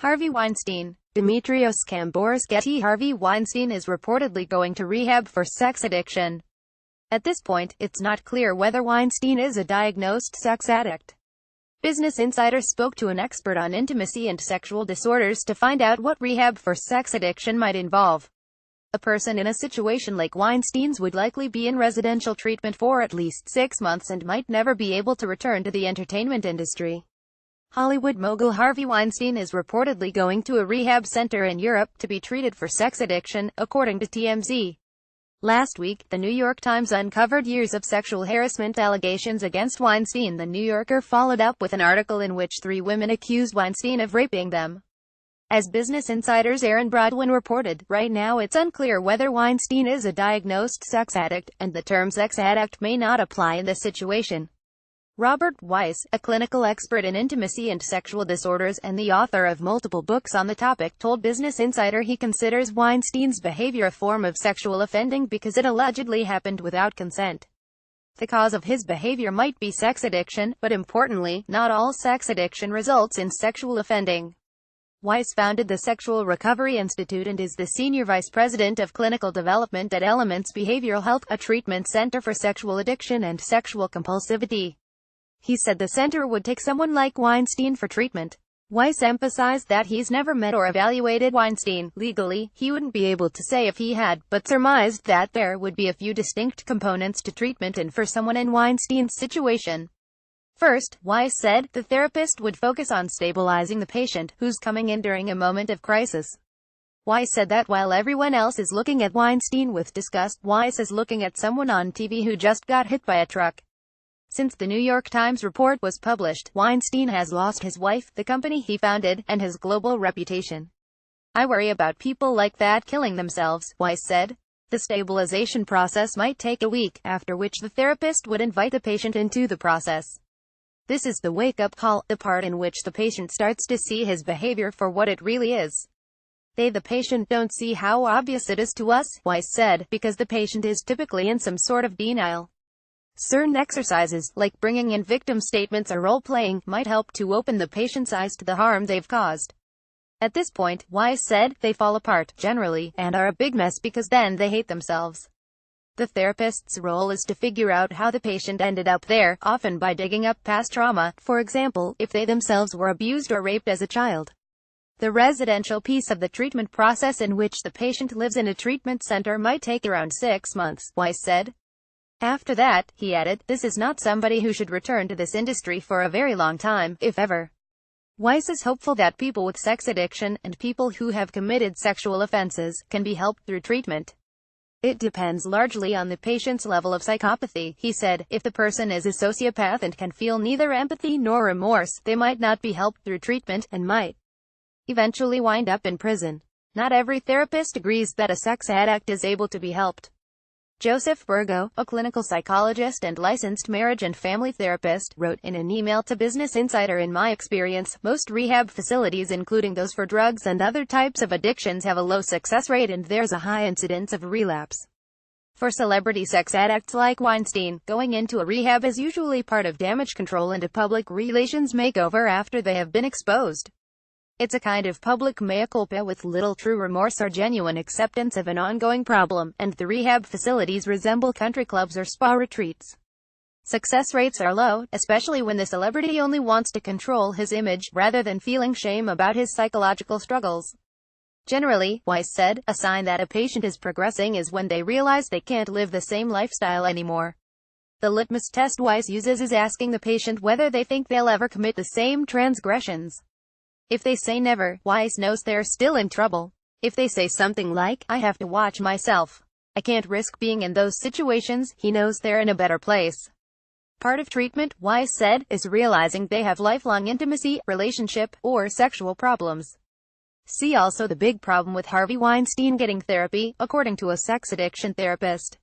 Harvey Weinstein. Dimitrios KambourisGetty. Harvey Weinstein is reportedly going to rehab for sex addiction. At this point, it's not clear whether Weinstein is a diagnosed sex addict. Business Insider spoke to an expert on intimacy and sexual disorders to find out what rehab for sex addiction might involve. A person in a situation like Weinstein's would likely be in residential treatment for at least 6 months and might never be able to return to the entertainment industry. Hollywood mogul Harvey Weinstein is reportedly going to a rehab center in Europe to be treated for sex addiction, according to TMZ. Last week, the New York Times uncovered years of sexual harassment allegations against Weinstein. The New Yorker followed up with an article in which 3 women accused Weinstein of raping them. As Business Insider's Aaron Brodwin reported, right now it's unclear whether Weinstein is a diagnosed sex addict, and the term sex addict may not apply in this situation. Robert Weiss, a clinical expert in intimacy and sexual disorders and the author of multiple books on the topic, told Business Insider he considers Weinstein's behavior a form of sexual offending because it allegedly happened without consent. The cause of his behavior might be sex addiction, but importantly, not all sex addiction results in sexual offending. Weiss founded the Sexual Recovery Institute and is the senior vice president of clinical development at Elements Behavioral Health, a treatment center for sexual addiction and sexual compulsivity. He said the center would take someone like Weinstein for treatment. Weiss emphasized that he's never met or evaluated Weinstein. Legally, he wouldn't be able to say if he had, but surmised that there would be a few distinct components to treatment and for someone in Weinstein's situation. First, Weiss said, the therapist would focus on stabilizing the patient, who's coming in during a moment of crisis. Weiss said that while everyone else is looking at Weinstein with disgust, Weiss is looking at someone on TV who just got hit by a truck. Since the New York Times report was published, Weinstein has lost his wife, the company he founded, and his global reputation. I worry about people like that killing themselves, Weiss said. The stabilization process might take a week, after which the therapist would invite the patient into the process. This is the wake-up call, the part in which the patient starts to see his behavior for what it really is. They, the patient, don't see how obvious it is to us, Weiss said, because the patient is typically in some sort of denial. Certain exercises, like bringing in victim statements or role-playing, might help to open the patient's eyes to the harm they've caused. At this point, Weiss said, they fall apart, generally, and are a big mess because then they hate themselves. The therapist's role is to figure out how the patient ended up there, often by digging up past trauma, for example, if they themselves were abused or raped as a child. The residential piece of the treatment process, in which the patient lives in a treatment center, might take around 6 months, Weiss said. After that, he added, this is not somebody who should return to this industry for a very long time, if ever. Weiss is hopeful that people with sex addiction, and people who have committed sexual offenses, can be helped through treatment. It depends largely on the patient's level of psychopathy, he said. If the person is a sociopath and can feel neither empathy nor remorse, they might not be helped through treatment, and might eventually wind up in prison. Not every therapist agrees that a sex addict is able to be helped. Joseph Burgo, a clinical psychologist and licensed marriage and family therapist, wrote in an email to Business Insider, in my experience, most rehab facilities, including those for drugs and other types of addictions, have a low success rate and there's a high incidence of relapse. For celebrity sex addicts like Weinstein, going into a rehab is usually part of damage control and a public relations makeover after they have been exposed. It's a kind of public mea culpa with little true remorse or genuine acceptance of an ongoing problem, and the rehab facilities resemble country clubs or spa retreats. Success rates are low, especially when the celebrity only wants to control his image, rather than feeling shame about his psychological struggles. Generally, Weiss said, a sign that a patient is progressing is when they realize they can't live the same lifestyle anymore. The litmus test Weiss uses is asking the patient whether they think they'll ever commit the same transgressions. If they say never, Weiss knows they're still in trouble. If they say something like, I have to watch myself, I can't risk being in those situations, he knows they're in a better place. Part of treatment, Weiss said, is realizing they have lifelong intimacy, relationship, or sexual problems. See also the big problem with Harvey Weinstein getting therapy, according to a sex addiction therapist.